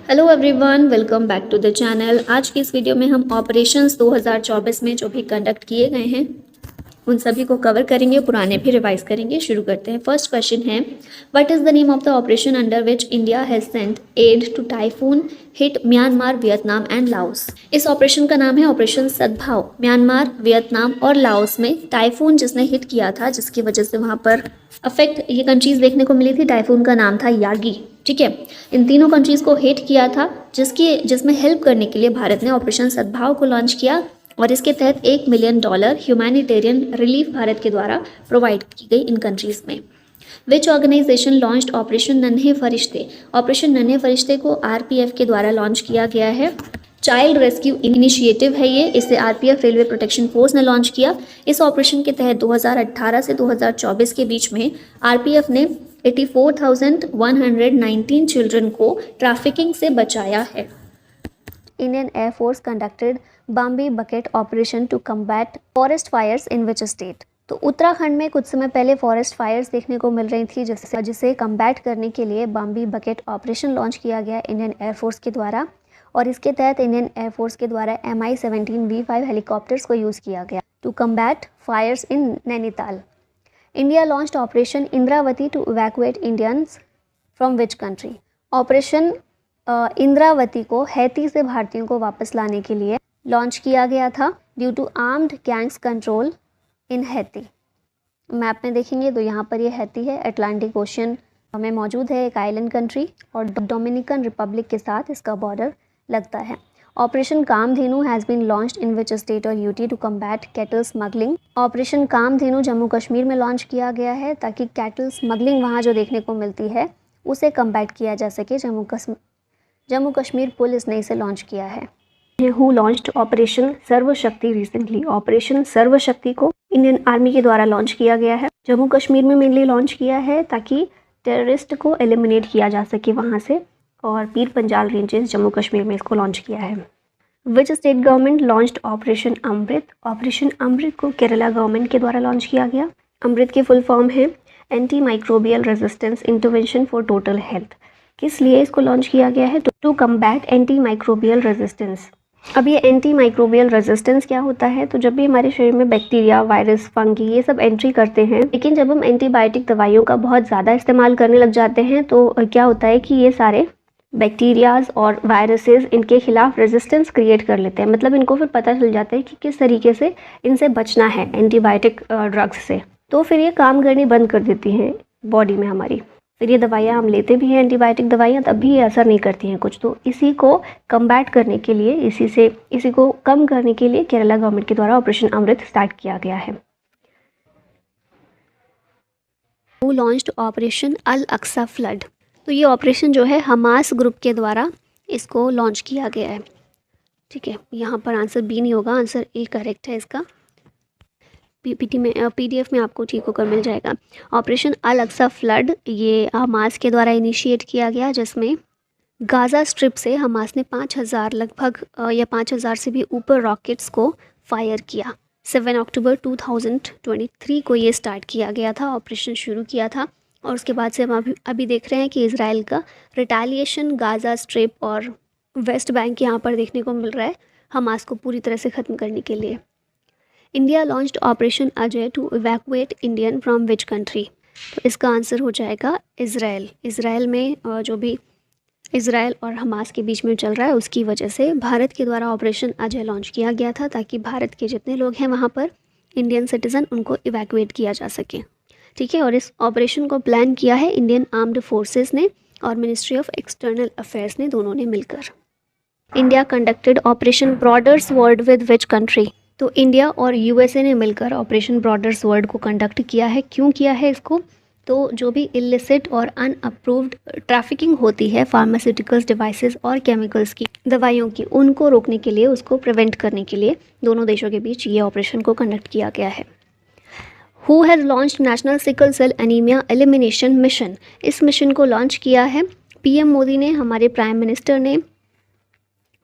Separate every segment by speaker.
Speaker 1: Hello everyone, welcome back to the channel. आज की इस वीडियो में हम ऑपरेशंस 2024 में जो भी कंडक्ट किए गए हैं उन सभी को कवर करेंगे, पुराने भी रिवाइज करेंगे। शुरू करते हैं। फर्स्ट क्वेश्चन है, what is the name of the operation under which India has sent aid to typhoon hit Myanmar, Vietnam and Laos. इस ऑपरेशन का नाम है ऑपरेशन सद्भाव। म्यांमार, वियतनाम और लाओस में टाइफून जिसने हिट किया था, जिसकी वजह से वहाँ पर अफेक्ट ये कंट्रीज देखने को मिली थी। टाइफून का नाम था यागी। ठीक है, इन तीनों कंट्रीज को हिट किया था, जिसमें हेल्प करने के लिए भारत ने ऑपरेशन सद्भाव को लॉन्च किया और इसके तहत $1 मिलियन ह्यूमैनिटेरियन रिलीफ भारत के द्वारा प्रोवाइड की गई इन कंट्रीज में। विच ऑर्गेनाइजेशन लॉन्च्ड ऑपरेशन नन्हे फरिश्ते। ऑपरेशन नन्हे फरिश्ते को आरपीएफ के द्वारा लॉन्च किया गया है। चाइल्ड रेस्क्यू इनिशिएटिव है ये, इसे आरपीएफ रेलवे प्रोटेक्शन फोर्स ने लॉन्च किया। इस ऑपरेशन के तहत 2018 से 2024 के बीच में आरपीएफ ने 84,119 चिल्ड्रन को ट्रैफिकिंग से बचाया है। Indian Air Force conducted Bambi Bucket Operation to combat forest fires in which state? तो उत्तराखंड में कुछ समय पहले फॉरेस्ट फायर्स देखने को मिल रही थी, जिसे कम्बैट करने के लिए बम्बी बकेट ऑपरेशन लॉन्च किया गया इंडियन एयरफोर्स के द्वारा। और इसके तहत इंडियन एयरफोर्स के द्वारा Mi-17V5 हेलीकॉप्टर्स को यूज़ किया गया to combat fires in Nainital. India launched operation Indravati to evacuate Indians from which country. Operation Indravati को हैती से भारतीयों को वापस लाने के लिए लॉन्च किया गया था due to armed gangs control in Haiti. Map में देखेंगे तो यहाँ पर ये हैती है, अटलांटिक ओशन में मौजूद है, एक आइलैंड कंट्री, और डोमिनिकन रिपब्लिक के साथ इसका बॉर्डर लगता है। Operation Kamdhenu has been launched in which state और UT to combat cattle smuggling. Operation Kamdhenu Jammu Kashmir में लॉन्च किया गया है ताकि कैटल स्मगलिंग वहाँ जो देखने को मिलती है उसे कम्बैट किया जा सके। जम्मू कश्मीर पुलिस ने इसे लॉन्च किया है। Who launched operation Sarvashakti recently. Operation Sarvashakti को इंडियन आर्मी के द्वारा लॉन्च किया गया है। जम्मू कश्मीर में मेनली लॉन्च किया है ताकि टेररिस्ट को एलिमिनेट किया जा सके वहाँ से, और पीर पंजाल रेंजेस जम्मू कश्मीर में इसको लॉन्च किया है। Which state government launched operation Amrit. Operation Amrit को केरला गवर्नमेंट के द्वारा लॉन्च किया गया। अमृत की फुल फॉर्म है anti microbial resistance intervention for total health. किस लिए इसको लॉन्च किया गया है? To combat anti microbial resistance. अब ये एंटी माइक्रोबियल रेजिस्टेंस क्या होता है? तो जब भी हमारे शरीर में बैक्टीरिया, वायरस, फंगी ये सब एंट्री करते हैं, लेकिन जब हम एंटीबायोटिक दवाइयों का बहुत ज़्यादा इस्तेमाल करने लग जाते हैं तो क्या होता है कि ये सारे बैक्टीरियाज और वायरसेस इनके खिलाफ रेजिस्टेंस क्रिएट कर लेते हैं। मतलब इनको फिर पता चल जाता है कि किस तरीके से इनसे बचना है एंटीबायोटिक ड्रग्स से, तो फिर ये काम करनी बंद कर देती हैं बॉडी में हमारी। फिर ये दवाइयाँ हम लेते भी हैं, एंटीबायोटिक दवाइयाँ, तब भी ये असर नहीं करती हैं कुछ। तो इसी को कम्बैट करने के लिए, इसी को कम करने के लिए केरला गवर्नमेंट के द्वारा ऑपरेशन अमृत स्टार्ट किया गया है। Who launched operation Al Aqsa flood. तो ये ऑपरेशन जो है हमास ग्रुप के द्वारा इसको लॉन्च किया गया है। ठीक है, यहाँ पर आंसर बी नहीं होगा, आंसर ए करेक्ट है इसका। पीडीएफ में आपको ठीक होकर मिल जाएगा। ऑपरेशन अल अक्सा फ्लड ये हमास के द्वारा इनिशिएट किया गया, जिसमें गाज़ा स्ट्रिप से हमास ने 5,000 लगभग या 5,000 से भी ऊपर रॉकेट्स को फायर किया। 7 अक्टूबर 2023 को ये स्टार्ट किया गया था, ऑपरेशन शुरू किया था। और उसके बाद से हम अभी देख रहे हैं कि इसराइल का रिटेलिएशन गाज़ा स्ट्रिप और वेस्ट बैंक यहाँ पर देखने को मिल रहा है, हमास को पूरी तरह से ख़त्म करने के लिए। India launched operation Ajay to evacuate Indian from which country. तो इसका आंसर हो जाएगा इज़राइल। इज़राइल में जो भी इज़राइल और हमास के बीच में चल रहा है उसकी वजह से भारत के द्वारा ऑपरेशन अजय लॉन्च किया गया था, ताकि भारत के जितने लोग हैं वहाँ पर इंडियन सिटीज़न उनको इवैक्यूएट किया जा सके। ठीक है, और इस ऑपरेशन को प्लान किया है इंडियन आर्म्ड फोर्सेस ने और मिनिस्ट्री ऑफ एक्सटर्नल अफेयर्स ने, दोनों ने मिलकर। India conducted operation broader sword with which country. तो इंडिया और यूएसए ने मिलकर ऑपरेशन ब्रॉडर स्वॉर्ड को कंडक्ट किया है। क्यों किया है इसको? तो जो भी इलिसिट और अनअप्रूव्ड ट्रैफिकिंग होती है फार्मास्यूटिकल्स डिवाइसेस और केमिकल्स की, दवाइयों की, उनको रोकने के लिए, उसको प्रिवेंट करने के लिए दोनों देशों के बीच ये ऑपरेशन को कंडक्ट किया गया है। Who has launched national sickle cell anaemia elimination mission. इस मिशन को लॉन्च किया है पीएम मोदी ने, हमारे प्राइम मिनिस्टर ने।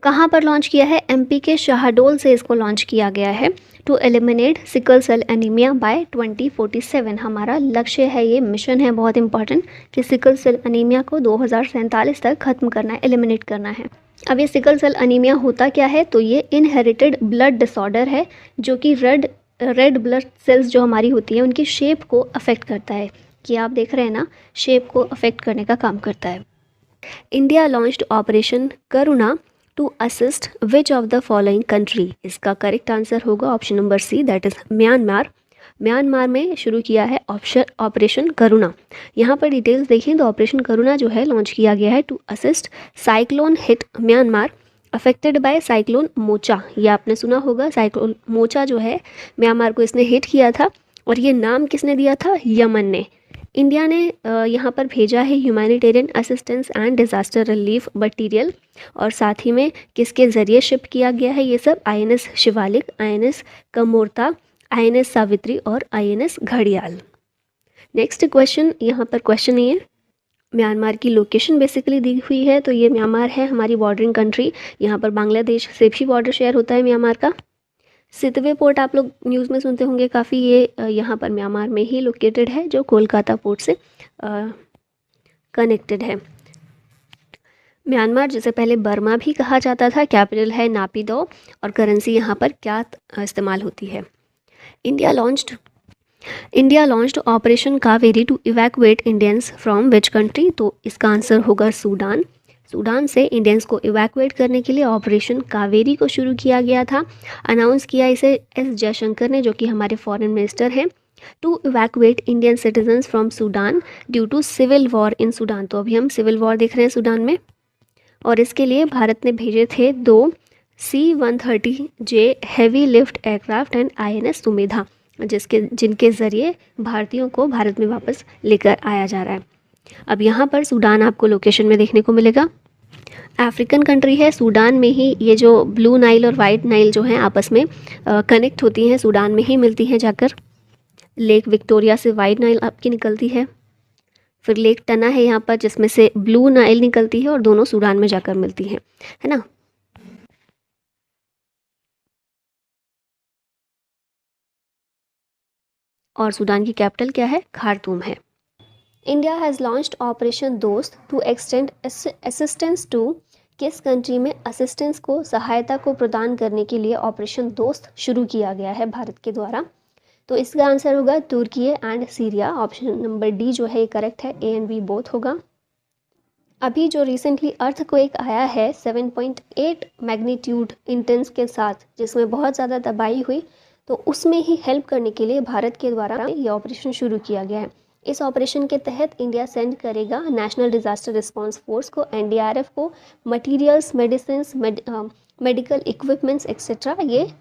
Speaker 1: कहाँ पर लॉन्च किया है? एमपी के शाहडोल से इसको लॉन्च किया गया है to eliminate sickle cell anaemia by 2047। हमारा लक्ष्य है, ये मिशन है बहुत इंपॉर्टेंट, कि सिकल सेल एनीमिया को 2047 तक ख़त्म करना है, एलिमिनेट करना है। अब ये सिकल सेल एनीमिया होता क्या है, तो ये इनहेरिटेड ब्लड डिसऑर्डर है जो कि रेड ब्लड सेल्स जो हमारी होती हैं उनकी शेप को अफेक्ट करता है, कि आप देख रहे हैं ना, शेप को अफेक्ट करने का काम करता है। India launched operation Karuna to assist which of the following country. इसका करेक्ट आंसर होगा option number C, that is Myanmar. Myanmar में शुरू किया है ऑपरेशन करुणा। यहाँ पर डिटेल्स देखें तो ऑपरेशन करुणा जो है लॉन्च किया गया है to assist cyclone hit Myanmar affected by cyclone Mocha. ये आपने सुना होगा, साइक्लोन मोचा जो है म्यांमार को इसने हिट किया था, और ये नाम किसने दिया था, यमन ने। इंडिया ने यहाँ पर भेजा है humanitarian assistance and disaster relief material, और साथ ही में किसके ज़रिए शिप किया गया है ये सब, INS Shivalik, INS Kamorta, INS Savitri और INS घड़ियाल। नेक्स्ट क्वेश्चन, यहाँ पर क्वेश्चन ये है, म्यांमार की लोकेशन बेसिकली दी हुई है, तो ये म्यांमार है हमारी बॉर्डरिंग कंट्री, यहाँ पर बांग्लादेश से भी बॉर्डर शेयर होता है म्यांमार का। सितवे पोर्ट आप लोग न्यूज़ में सुनते होंगे काफ़ी, ये यहाँ पर म्यांमार में ही लोकेटेड है, जो कोलकाता पोर्ट से कनेक्टेड है। म्यांमार जिसे पहले बर्मा भी कहा जाता था, कैपिटल है नापिदो, और करेंसी यहाँ पर क्या इस्तेमाल होती है। India launched operation Kaveri to evacuate Indians from which country, तो इसका आंसर होगा सूडान। सूडान से इंडियंस को इवैक्यूएट करने के लिए ऑपरेशन कावेरी को शुरू किया गया था। अनाउंस किया इसे एस जयशंकर ने, जो कि हमारे फॉरेन मिनिस्टर हैं, to evacuate Indian citizens from Sudan due to civil war in Sudan. तो अभी हम सिविल वॉर देख रहे हैं सूडान में, और इसके लिए भारत ने भेजे थे 2 C-130J heavy lift aircraft and INS Sumedha, जिनके ज़रिए भारतीयों को भारत में वापस लेकर आया जा रहा है। अब यहाँ पर सूडान आपको लोकेशन में देखने को मिलेगा, अफ्रीकन कंट्री है। सूडान में ही ये जो ब्लू नाइल और वाइट नाइल जो हैं आपस में कनेक्ट होती हैं, सूडान में ही मिलती हैं जाकर। लेक विक्टोरिया से वाइट नाइल आपकी निकलती है, फिर लेक टना है यहाँ पर जिसमें से ब्लू नाइल निकलती है, और दोनों सूडान में जाकर मिलती हैं, है ना। और सूडान की कैपिटल क्या है, खार्तूम है। India has launched operation Dost to extend assistance to, किस कंट्री में असिस्टेंस को, सहायता को प्रदान करने के लिए ऑपरेशन दोस्त शुरू किया गया है भारत के द्वारा। तो इसका आंसर होगा तुर्की and Syria. Option number D जो है ये करेक्ट है, A and B बोथ होगा। अभी जो रिसेंटली अर्थक्वेक आया है 7.8 मैग्नीट्यूड इंटेंस के साथ, जिसमें बहुत ज़्यादा तबाही हुई, तो उसमें ही हेल्प करने के लिए भारत के द्वारा ये ऑपरेशन शुरू किया गया है। इस ऑपरेशन के तहत इंडिया सेंड करेगा नेशनल डिज़ास्टर रिस्पांस फोर्स को, NDRF को, materials, medicines, medical equipments etcetera, ये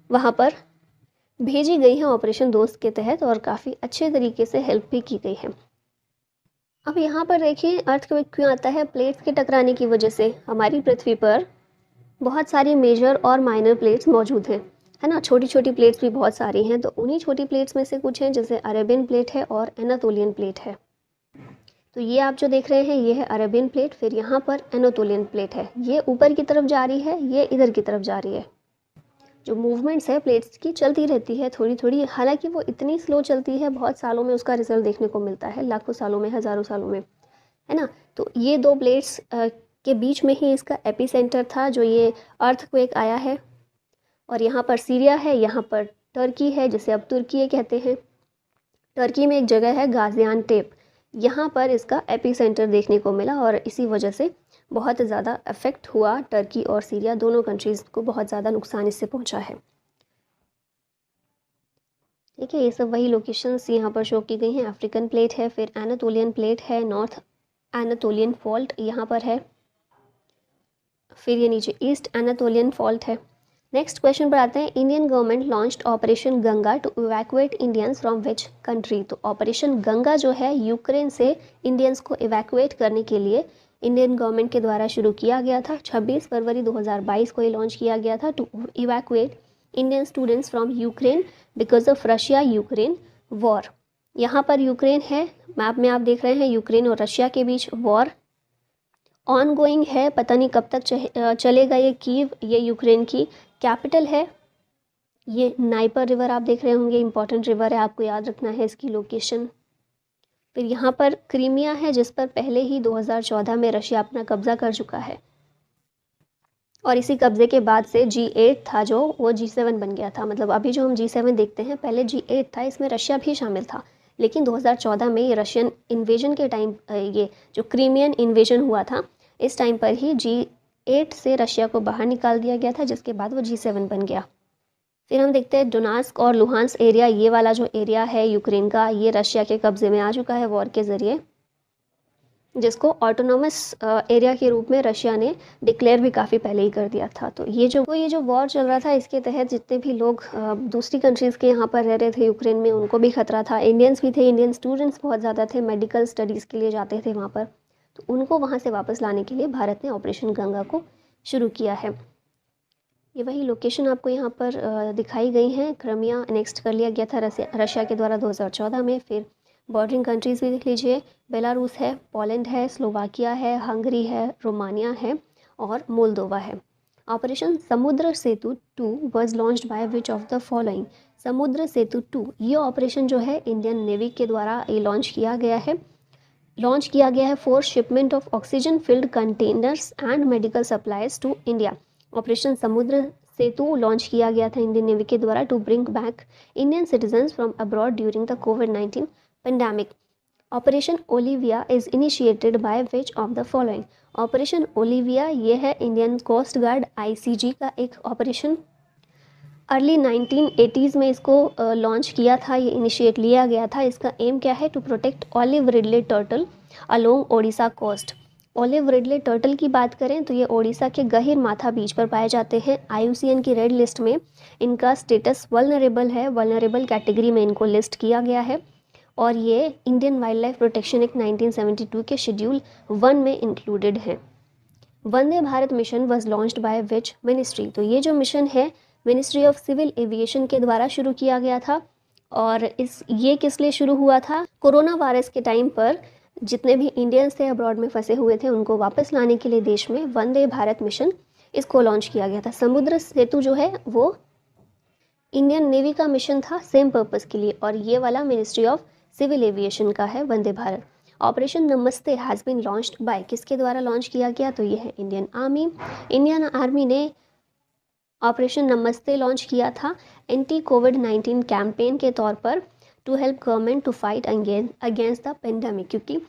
Speaker 1: वहाँ पर भेजी गई हैं ऑपरेशन दोस्त के तहत, और काफ़ी अच्छे तरीके से हेल्प भी की गई है। अब यहाँ पर देखिए अर्थक्वेक क्यों आता है, प्लेट्स के टकराने की वजह से हमारी पृथ्वी पर बहुत सारी मेजर और माइनर प्लेट्स मौजूद हैं, है ना। छोटी छोटी प्लेट्स भी बहुत सारी हैं, तो उन्हीं छोटी प्लेट्स में से कुछ हैं, जैसे अरेबियन प्लेट है और एनातोलियन प्लेट है। तो ये आप जो देख रहे हैं ये है अरेबियन प्लेट, फिर यहाँ पर एनातोलियन प्लेट है, ये ऊपर की तरफ जा रही है, ये इधर की तरफ जा रही है। जो मूवमेंट्स है प्लेट्स की चलती रहती है थोड़ी थोड़ी, हालांकि वो इतनी स्लो चलती है, बहुत सालों में उसका रिजल्ट देखने को मिलता है, लाखों सालों में, हज़ारों सालों में, है ना। तो ये 2 प्लेट्स के बीच में ही इसका एपिसेंटर था जो ये अर्थक्वेक आया है। और यहाँ पर सीरिया है, यहाँ पर टर्की है, जिसे अब तुर्की कहते हैं। टर्की में एक जगह है गाजियानटेप, यहाँ पर इसका एपिसेंटर देखने को मिला, और इसी वजह से बहुत ज़्यादा अफेक्ट हुआ। टर्की और सीरिया दोनों कंट्रीज़ को बहुत ज़्यादा नुकसान इससे पहुँचा है। ठीक है, ये सब वही लोकेशंस यहाँ पर शो की गई हैं। अफ्रीकन प्लेट है, फिर एनातोलियन प्लेट है, नॉर्थ एनातोलियन फॉल्ट यहाँ पर है, फिर ये नीचे ईस्ट एनातोलियन फॉल्ट है। नेक्स्ट क्वेश्चन पर आते हैं, Indian government launched operation Ganga to evacuate Indians from which country. तो ऑपरेशन गंगा जो है यूक्रेन से इंडियंस को इवैक्यूएट करने के लिए इंडियन गवर्नमेंट के द्वारा शुरू किया गया था। 26 फरवरी 2022 को ये लॉन्च किया गया था, to evacuate Indian students from Ukraine because of Russia Ukraine war. यहाँ पर यूक्रेन है, मैप में आप देख रहे हैं, यूक्रेन और रशिया के बीच वॉर ऑन गोइंग है, पता नहीं कब तक चलेगा ये कीव, ये यूक्रेन की कैपिटल है। ये नाइपर रिवर आप देख रहे होंगे, इंपॉर्टेंट रिवर है, आपको याद रखना है इसकी लोकेशन। फिर यहाँ पर क्रीमिया है, जिस पर पहले ही 2014 में रशिया अपना कब्जा कर चुका है, और इसी कब्जे के बाद से G8 था जो वो G7 बन गया था। मतलब अभी जो हम G7 देखते हैं, पहले G8 था, इसमें रशिया भी शामिल था। लेकिन 2014 में ये रशियन इन्वेजन के टाइम, ये जो क्रीमियन इन्वेजन हुआ था, इस टाइम पर ही G8 से रशिया को बाहर निकाल दिया गया था, जिसके बाद वो G7 बन गया। फिर हम देखते हैं डोनास्क और लुहांस्क एरिया, ये वाला जो एरिया है यूक्रेन का, ये रशिया के कब्जे में आ चुका है वॉर के ज़रिए, जिसको ऑटोनोमस एरिया के रूप में रशिया ने डिक्लेयर भी काफ़ी पहले ही कर दिया था। तो ये जो वॉर चल रहा था, इसके तहत जितने भी लोग दूसरी कंट्रीज़ के यहाँ पर रह रहे थे यूक्रेन में, उनको भी खतरा था। इंडियंस भी थे, इंडियन स्टूडेंट्स बहुत ज़्यादा थे, मेडिकल स्टडीज़ के लिए जाते थे वहाँ पर, तो उनको वहाँ से वापस लाने के लिए भारत ने ऑपरेशन गंगा को शुरू किया है। ये वही लोकेशन आपको यहाँ पर दिखाई गई हैं। क्रीमिया नेक्स्ट कर लिया गया था रशिया के द्वारा 2014 में। फिर बॉर्डरिंग कंट्रीज़ भी देख लीजिए, बेलारूस है, पोलैंड है, स्लोवाकिया है, हंगरी है, रोमानिया है और मोल्दोवा है। Operation Samudra Setu 2 was launched by which of the following. समुद्र सेतु 2 ये ऑपरेशन जो है इंडियन नेवी के द्वारा ये लॉन्च किया गया है for shipment of oxygen filled containers and medical supplies to India. Operation Samudra Setu launch किया गया था इंडियन नेवी के द्वारा to bring back Indian citizens from abroad during the कोविड-19 pandemic. Operation Olivia is initiated by which of the following. Operation Olivia ये है Indian coast guard ICG का एक ऑपरेशन। अर्ली 1980s में इसको लॉन्च किया था, ये इनिशिएट लिया गया था। इसका एम क्या है? To protect olive ridley turtle along Odisha coast. Olive ridley turtle की बात करें तो ये ओडिशा के गहिर माथा बीच पर पाए जाते हैं। IUCN की रेड लिस्ट में इनका स्टेटस वल्नरेबल है, वल्नरेबल कैटेगरी में इनको लिस्ट किया गया है, और ये Indian wildlife protection act 1972 के शेड्यूल 1 में इंक्लूडेड है। Vande Bharat mission was launched by which ministry. तो ये जो मिशन है मिनिस्ट्री ऑफ सिविल एविएशन के द्वारा शुरू किया गया था, और ये किस लिए शुरू हुआ था? कोरोना वायरस के टाइम पर जितने भी इंडियंस थे अब्रॉड में फंसे हुए थे, उनको वापस लाने के लिए देश में वंदे भारत मिशन इसको लॉन्च किया गया था। समुद्र सेतु जो है वो इंडियन नेवी का मिशन था सेम पर्पस के लिए, और ये वाला मिनिस्ट्री ऑफ सिविल एविएशन का है Vande Bharat. Operation Namaste has been launched by, किसके द्वारा लॉन्च किया गया? तो ये है इंडियन आर्मी। इंडियन आर्मी ने ऑपरेशन नमस्ते लॉन्च किया था एंटी कोविड-19 कैंपेन के तौर पर to help government to fight against the pandemic, क्योंकि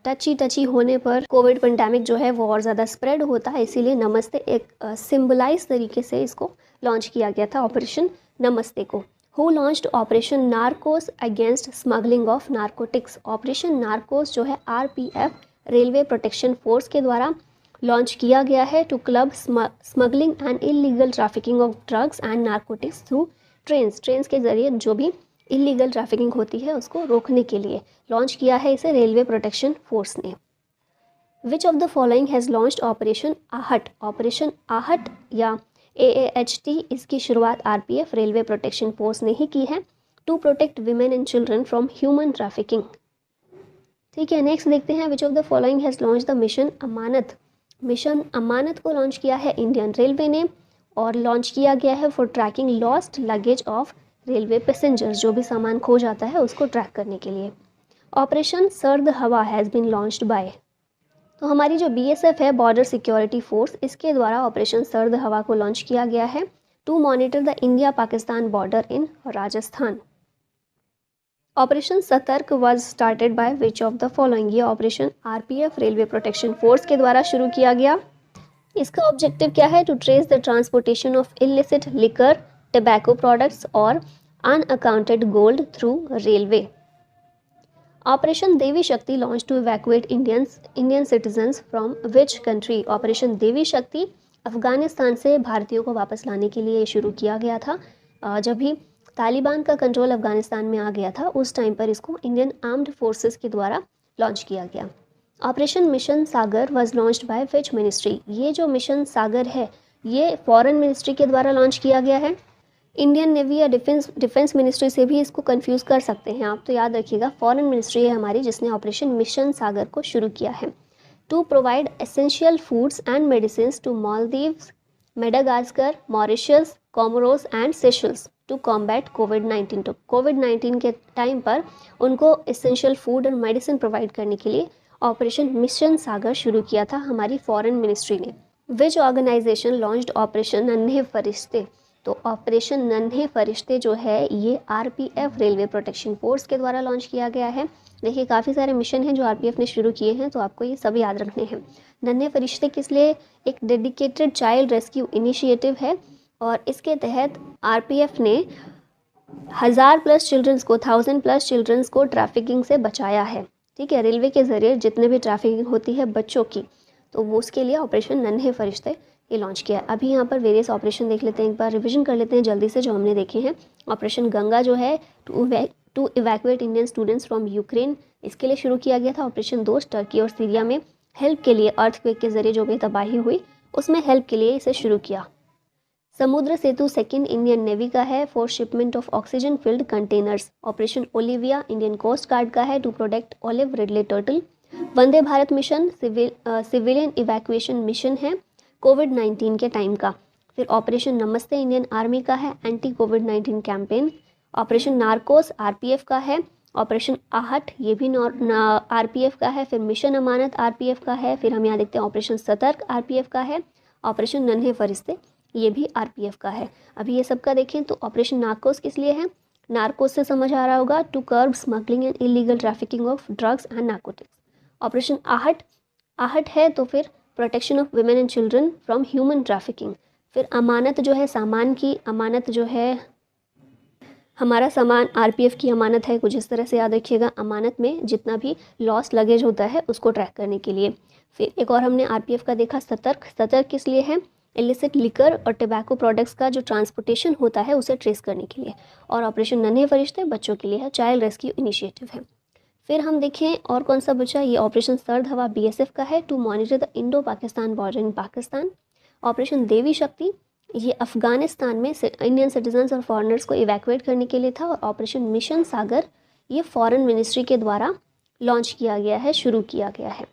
Speaker 1: टची होने पर कोविड पेंडेमिक जो है वो और ज़्यादा स्प्रेड होता है, इसीलिए नमस्ते एक सिम्बलाइज तरीके से इसको लॉन्च किया गया था ऑपरेशन नमस्ते को। Who launched operation Narcos against smuggling of narcotics. Operation Narcos जो है RPF रेलवे प्रोटेक्शन फोर्स के द्वारा लॉन्च किया गया है to club smuggling and illegal trafficking of drugs and narcotics through trains के जरिए जो भी इलीगल ट्रैफिकिंग होती है उसको रोकने के लिए लॉन्च किया है इसे रेलवे प्रोटेक्शन फोर्स ने। विच of the following has launched operation आहट। ऑपरेशन आहट या AAHT इसकी शुरुआत RPF रेलवे प्रोटेक्शन फोर्स ने ही की है to protect women and children from human trafficking. ठीक है, नेक्स्ट देखते हैं which of the following has launch the mission Amanat. Mission Amanat को लॉन्च किया है इंडियन रेलवे ने, और लॉन्च किया गया है for tracking lost luggage of railway passengers, जो भी सामान खो जाता है उसको ट्रैक करने के लिए। ऑपरेशन सर्द हवा हैज़ बीन लॉन्च्ड बाय। तो हमारी जो BSF है बॉर्डर सिक्योरिटी फोर्स, इसके द्वारा ऑपरेशन सर्द हवा को लॉन्च किया गया है to monitor the India Pakistan border in Rajasthan. Operation Satark was started by which of the following. ये operation RPF railway protection force के द्वारा शुरू किया गया। इसका ऑब्जेक्टिव क्या है? To trace the transportation of illicit liquor, tobacco products और unaccounted gold through railway. Operation Devi Shakti launch to evacuate Indian citizens from which country. Operation Devi Shakti Afghanistan से भारतीयों को वापस लाने के लिए शुरू किया गया था। जब भी तालिबान का कंट्रोल अफगानिस्तान में आ गया था उस टाइम पर इसको इंडियन आर्म्ड फोर्सेस के द्वारा लॉन्च किया गया। Operation mission Sagar was launched by which ministry. ये जो मिशन सागर है ये फॉरेन मिनिस्ट्री के द्वारा लॉन्च किया गया है। इंडियन नेवी या डिफेंस मिनिस्ट्री से भी इसको कंफ्यूज कर सकते हैं आप, तो याद रखिएगा फॉरेन मिनिस्ट्री है हमारी जिसने ऑपरेशन मिशन सागर को शुरू किया है to provide essential foods and medicine to Maldives, Madagascar, Mauritius, Comoros and Seychelles to combat कोविड-19। तो कोविड-19 के टाइम पर उनको एसेंशियल फूड और मेडिसिन प्रोवाइड करने के लिए ऑपरेशन मिशन सागर शुरू किया था हमारी फॉरेन मिनिस्ट्री ने। विच ऑर्गेनाइजेशन लॉन्च्ड ऑपरेशन नन्हे फरिश्ते। तो ऑपरेशन नन्हे फरिश्ते जो है ये आरपीएफ रेलवे प्रोटेक्शन फोर्स के द्वारा लॉन्च किया गया है। देखिए काफ़ी सारे मिशन हैं जो आरपीएफ ने शुरू किए हैं, तो आपको ये सब याद रखने हैं। नन्हे फरिश्ते किस लिए? एक डेडिकेटेड चाइल्ड रेस्क्यू इनिशिएटिव है और इसके तहत आरपीएफ ने 1000+ चिल्ड्रंस को 1000+ चिल्ड्रंस को ट्रैफिकिंग से बचाया है। ठीक है, रेलवे के ज़रिए जितने भी ट्रैफिकिंग होती है बच्चों की, तो वो उसके लिए ऑपरेशन नन्हे फरिश्ते ये लॉन्च किया है। अभी यहाँ पर वेरियस ऑपरेशन देख लेते हैं, एक बार रिवीजन कर लेते हैं जल्दी से जो हमने देखे हैं। ऑपरेशन गंगा जो है to evacuate Indian students from Ukraine, इसके लिए शुरू किया गया था। ऑपरेशन दोस्त टर्की और सीरिया में हेल्प के लिए, अर्थक्वेक के जरिए जो भी तबाही हुई उसमें हेल्प के लिए इसे शुरू किया। समुद्र सेतु सेकंड इंडियन नेवी का है for shipment of oxygen filled containers. Operation Olivia Indian coast guard का है to protect olive ridley turtle. Vande Bharat mission civilian evacuation mission है कोविड-19 के टाइम का। फिर ऑपरेशन नमस्ते इंडियन आर्मी का है एंटी कोविड-19 कैंपेन। ऑपरेशन नार्कोस आरपीएफ का है। ऑपरेशन आहट ये भी आरपीएफ का है। फिर मिशन अमानत आरपीएफ का है। फिर हम यहाँ देखते हैं ऑपरेशन सतर्क आरपीएफ का है। ऑपरेशन नन्हे फरिश्ते ये भी आरपीएफ का है। अभी ये सबका देखें तो ऑपरेशन नार्कोस किस लिए है? नार्कोस से समझ आ रहा होगा, to curb smuggling and illegal trafficking of drugs and narcotics. Operation Aahat है तो फिर protection of women and children from human trafficking. फिर अमानत जो है, सामान की अमानत जो है, हमारा सामान आरपीएफ की अमानत है, कुछ इस तरह से याद रखिएगा। अमानत में जितना भी लॉस्ट लगेज होता है उसको ट्रैक करने के लिए। फिर एक और हमने आरपीएफ का देखा सतर्क किस लिए है? इलिसिट लिकर और टबैको प्रोडक्ट्स का जो ट्रांसपोर्टेशन होता है उसे ट्रेस करने के लिए। और ऑपरेशन नन्हे फरिश्ते बच्चों के लिए है, चाइल्ड रेस्क्यू इनिशिएटिव है। फिर हम देखें और कौन सा बचा, ये ऑपरेशन सर्द हवा बीएसएफ का है to monitor the Indo Pakistan border in Pakistan. Operation Devi Shakti ये अफगानिस्तान में इंडियन सिटीजन्स और फॉरेनर्स को इवैक्यूएट करने के लिए था। और ऑपरेशन मिशन सागर ये फॉरेन मिनिस्ट्री के द्वारा लॉन्च किया गया है, शुरू किया गया है।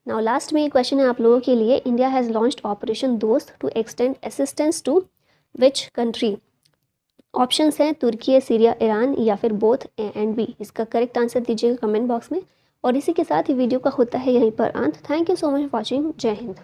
Speaker 1: नाउ लास्ट में ये क्वेश्चन है आप लोगों के लिए, India has launched operation Dost to extend assistance to which country. Options हैं तुर्की, सीरिया, ईरान या फिर बोथ ए एंड बी। इसका करेक्ट आंसर दीजिएगा कमेंट बॉक्स में। और इसी के साथ ही वीडियो का होता है यहीं पर अंत। Thank you so much for watching. जय हिंद।